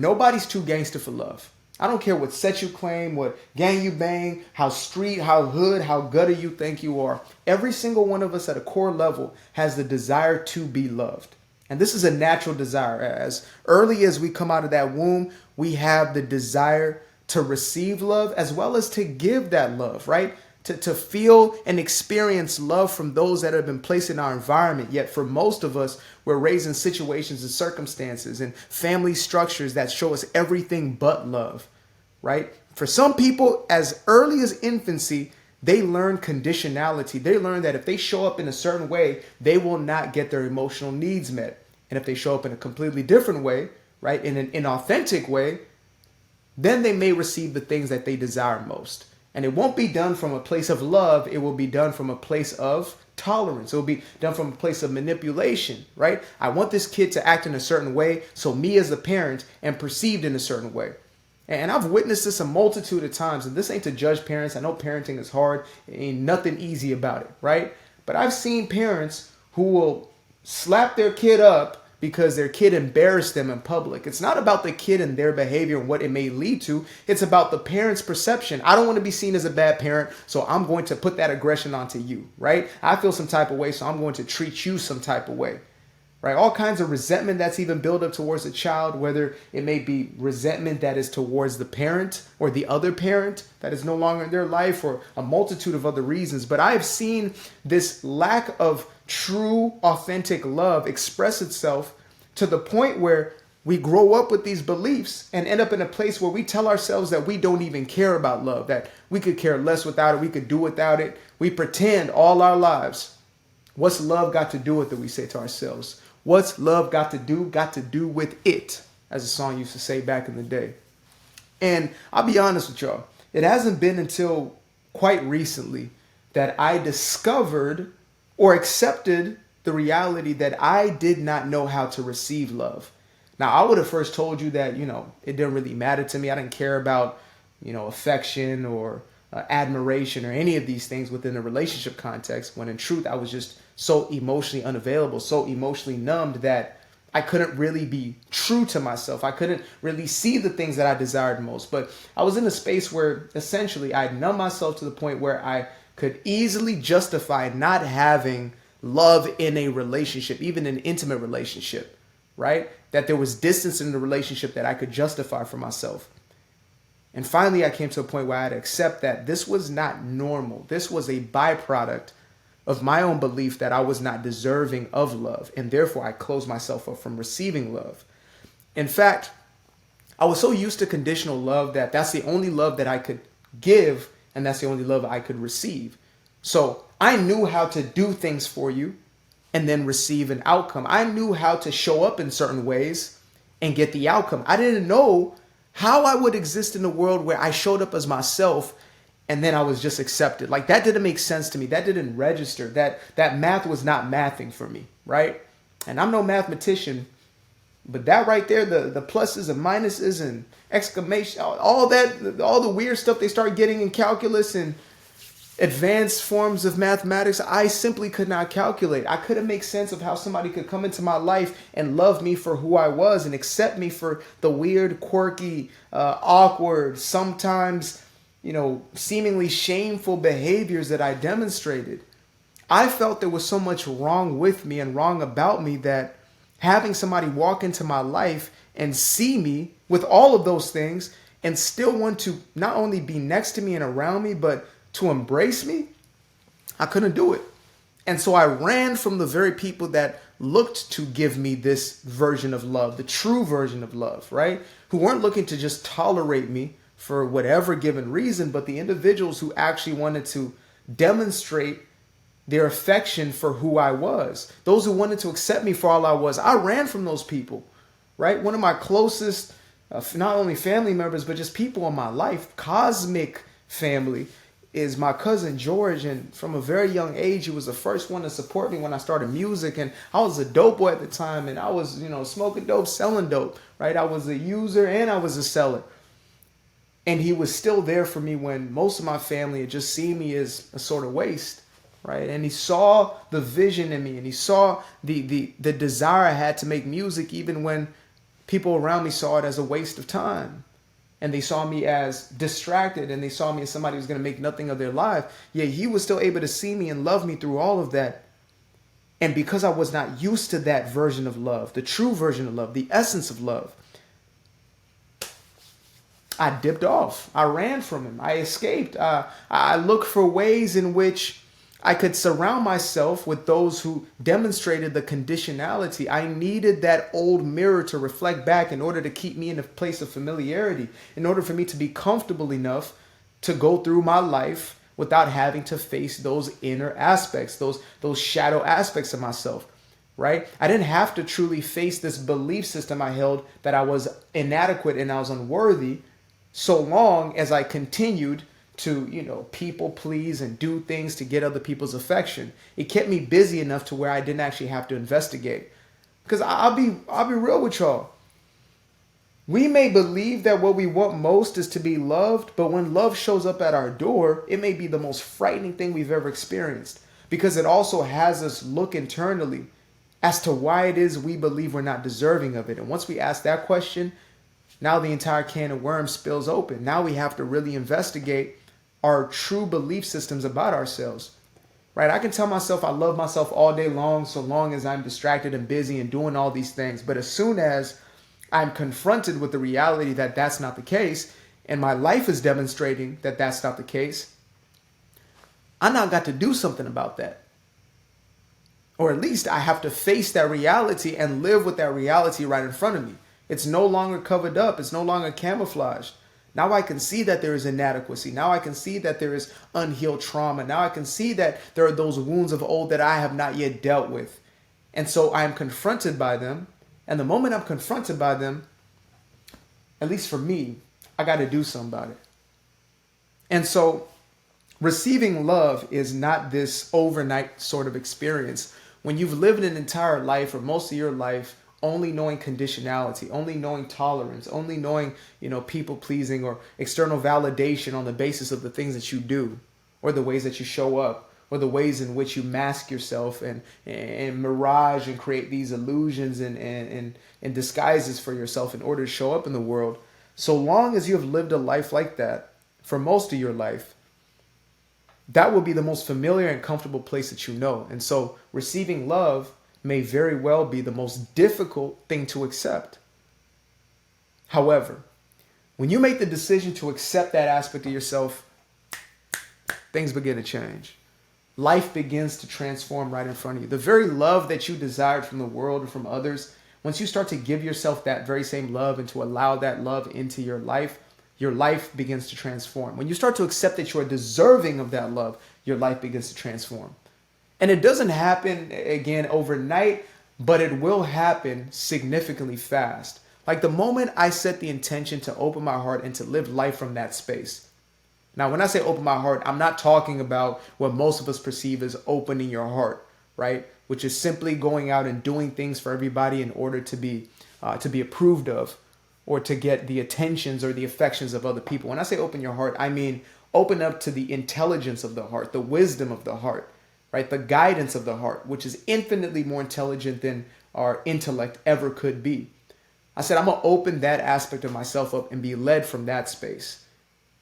Nobody's too gangster for love. I don't care what set you claim, what gang you bang, how street, how hood, how gutter you think you are. Every single one of us at a core level has the desire to be loved. And this is a natural desire. As early as we come out of that womb, we have the desire to receive love as well as to give that love, right? To feel and experience love from those that have been placed in our environment. Yet for most of us, we're raised in situations and circumstances and family structures that show us everything but love, right? For some people, as early as infancy, they learn conditionality. They learn that if they show up in a certain way, they will not get their emotional needs met. And if they show up in a completely different way, right, in an inauthentic way, then they may receive the things that they desire most. And it won't be done from a place of love. It will be done from a place of tolerance. It will be done from a place of manipulation, right? I want this kid to act in a certain way, so me as a parent am perceived in a certain way. And I've witnessed this a multitude of times. And this ain't to judge parents. I know parenting is hard. Ain't nothing easy about it, right? But I've seen parents who will slap their kid up because their kid embarrassed them in public. It's not about the kid and their behavior and what it may lead to. It's about the parent's perception. I don't want to be seen as a bad parent, so I'm going to put that aggression onto you, right? I feel some type of way, so I'm going to treat you some type of way, right? All kinds of resentment that's even built up towards a child, whether it may be resentment that is towards the parent or the other parent that is no longer in their life, or a multitude of other reasons. But I have seen this lack of true, authentic love express itself to the point where we grow up with these beliefs and end up in a place where we tell ourselves that we don't even care about love, that we could care less without it, we could do without it. We pretend all our lives. What's love got to do with it, we say to ourselves. What's love got to do with it, as a song used to say back in the day. And I'll be honest with y'all, it hasn't been until quite recently that I discovered or accepted the reality that I did not know how to receive love. Now, I would have first told you that, it didn't really matter to me. I didn't care about, affection or admiration or any of these things within a relationship context, when in truth, I was just so emotionally unavailable, so emotionally numbed that I couldn't really be true to myself. I couldn't really see the things that I desired most. But I was in a space where essentially I numbed myself to the point where I could easily justify not having love in a relationship, even an intimate relationship, right? That there was distance in the relationship that I could justify for myself. And finally, I came to a point where I had to accept that this was not normal. This was a byproduct of my own belief that I was not deserving of love. And therefore, I closed myself up from receiving love. In fact, I was so used to conditional love that that's the only love that I could give, and that's the only love I could receive. So I knew how to do things for you and then receive an outcome. I knew how to show up in certain ways and get the outcome. I didn't know how I would exist in a world where I showed up as myself and then I was just accepted. Like, that didn't make sense to me. That didn't register. That math was not mathing for me, right? And I'm no mathematician, but that right there, the pluses and minuses and exclamation, all the weird stuff they start getting in calculus and advanced forms of mathematics, I simply could not calculate. I couldn't make sense of how somebody could come into my life and love me for who I was and accept me for the weird, quirky, awkward, sometimes, seemingly shameful behaviors that I demonstrated. I felt there was so much wrong with me and wrong about me that having somebody walk into my life and see me with all of those things and still want to not only be next to me and around me, but to embrace me, I couldn't do it. And so I ran from the very people that looked to give me this version of love, the true version of love, right? Who weren't looking to just tolerate me for whatever given reason, but the individuals who actually wanted to demonstrate their affection for who I was. Those who wanted to accept me for all I was. I ran from those people, right? One of my closest, not only family members, but just people in my life, cosmic family, is my cousin George. And from a very young age, he was the first one to support me when I started music. And I was a dope boy at the time, and I was, smoking dope, selling dope, right? I was a user and I was a seller. And he was still there for me when most of my family had just seen me as a sort of waste, right? And he saw the vision in me, and he saw the desire I had to make music, even when People around me saw it as a waste of time. And they saw me as distracted, and they saw me as somebody who's going to make nothing of their life. Yet he was still able to see me and love me through all of that. And because I was not used to that version of love, the true version of love, the essence of love, I dipped off. I ran from him. I escaped. I looked for ways in which I could surround myself with those who demonstrated the conditionality. I needed that old mirror to reflect back in order to keep me in a place of familiarity, in order for me to be comfortable enough to go through my life without having to face those inner aspects, those shadow aspects of myself, right? I didn't have to truly face this belief system I held that I was inadequate and I was unworthy, so long as I continued to, people please and do things to get other people's affection. It kept me busy enough to where I didn't actually have to investigate. Because I'll be real with y'all. We may believe that what we want most is to be loved, but when love shows up at our door, it may be the most frightening thing we've ever experienced, because it also has us look internally as to why it is we believe we're not deserving of it. And once we ask that question, now the entire can of worms spills open. Now we have to really investigate our true belief systems about ourselves, right? I can tell myself I love myself all day long, so long as I'm distracted and busy and doing all these things. But as soon as I'm confronted with the reality that that's not the case, and my life is demonstrating that that's not the case, I now got to do something about that. Or at least I have to face that reality and live with that reality right in front of me. It's no longer covered up. It's no longer camouflaged. Now I can see that there is inadequacy. Now I can see that there is unhealed trauma. Now I can see that there are those wounds of old that I have not yet dealt with. And so I am confronted by them. And the moment I'm confronted by them, at least for me, I got to do something about it. And so receiving love is not this overnight sort of experience. When you've lived an entire life or most of your life only knowing conditionality, only knowing tolerance, only knowing, people pleasing or external validation on the basis of the things that you do or the ways that you show up or the ways in which you mask yourself and mirage and create these illusions and disguises for yourself in order to show up in the world. So long as you have lived a life like that for most of your life, that will be the most familiar and comfortable place that you know. And so receiving love may very well be the most difficult thing to accept. However, when you make the decision to accept that aspect of yourself, things begin to change. Life begins to transform right in front of you. The very love that you desired from the world or from others, once you start to give yourself that very same love and to allow that love into your life begins to transform. When you start to accept that you are deserving of that love, your life begins to transform. And it doesn't happen, again, overnight, but it will happen significantly fast. Like the moment I set the intention to open my heart and to live life from that space. Now, when I say open my heart, I'm not talking about what most of us perceive as opening your heart, right? Which is simply going out and doing things for everybody in order to be approved of or to get the attentions or the affections of other people. When I say open your heart, I mean open up to the intelligence of the heart, the wisdom of the heart. Right? The guidance of the heart, which is infinitely more intelligent than our intellect ever could be. I said, I'm going to open that aspect of myself up and be led from that space,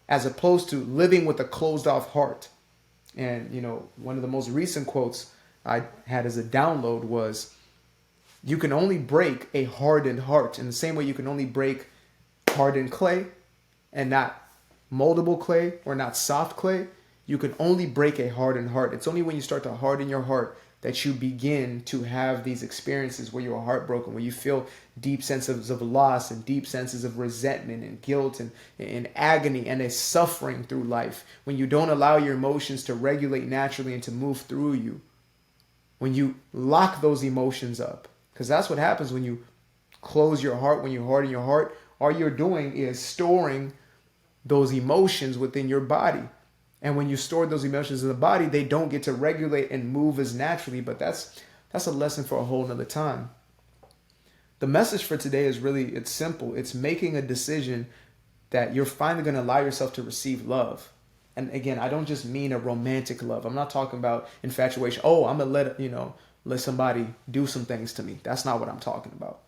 as opposed to living with a closed off heart. And, one of the most recent quotes I had as a download was, you can only break a hardened heart in the same way you can only break hardened clay and not moldable clay or not soft clay. You can only break a hardened heart. It's only when you start to harden your heart that you begin to have these experiences where you are heartbroken, where you feel deep senses of loss and deep senses of resentment and guilt and agony and a suffering through life. When you don't allow your emotions to regulate naturally and to move through you. When you lock those emotions up. Because that's what happens when you close your heart, when you harden your heart. All you're doing is storing those emotions within your body. And when you store those emotions in the body, they don't get to regulate and move as naturally. But that's a lesson for a whole nother time. The message for today is really, it's simple. It's making a decision that you're finally going to allow yourself to receive love. And again, I don't just mean a romantic love. I'm not talking about infatuation. Oh, I'm going to let somebody do some things to me. That's not what I'm talking about.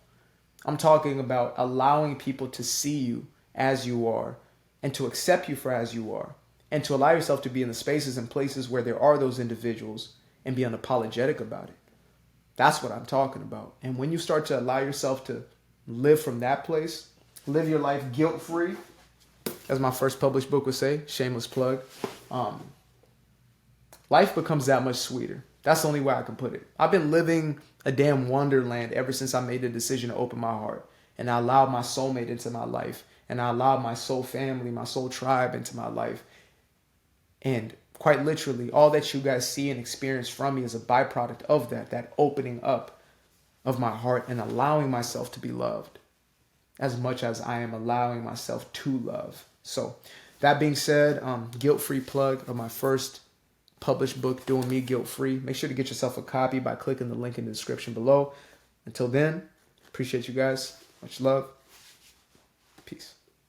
I'm talking about allowing people to see you as you are and to accept you for as you are and to allow yourself to be in the spaces and places where there are those individuals and be unapologetic about it. That's what I'm talking about. And when you start to allow yourself to live from that place, live your life guilt-free, as my first published book would say, shameless plug, life becomes that much sweeter. That's the only way I can put it. I've been living a damn wonderland ever since I made the decision to open my heart. And I allowed my soulmate into my life. And I allowed my soul family, my soul tribe into my life. And quite literally, all that you guys see and experience from me is a byproduct of that opening up of my heart and allowing myself to be loved as much as I am allowing myself to love. So that being said, guilt-free plug of my first published book, Doing Me Guilt-Free. Make sure to get yourself a copy by clicking the link in the description below. Until then, appreciate you guys. Much love. Peace.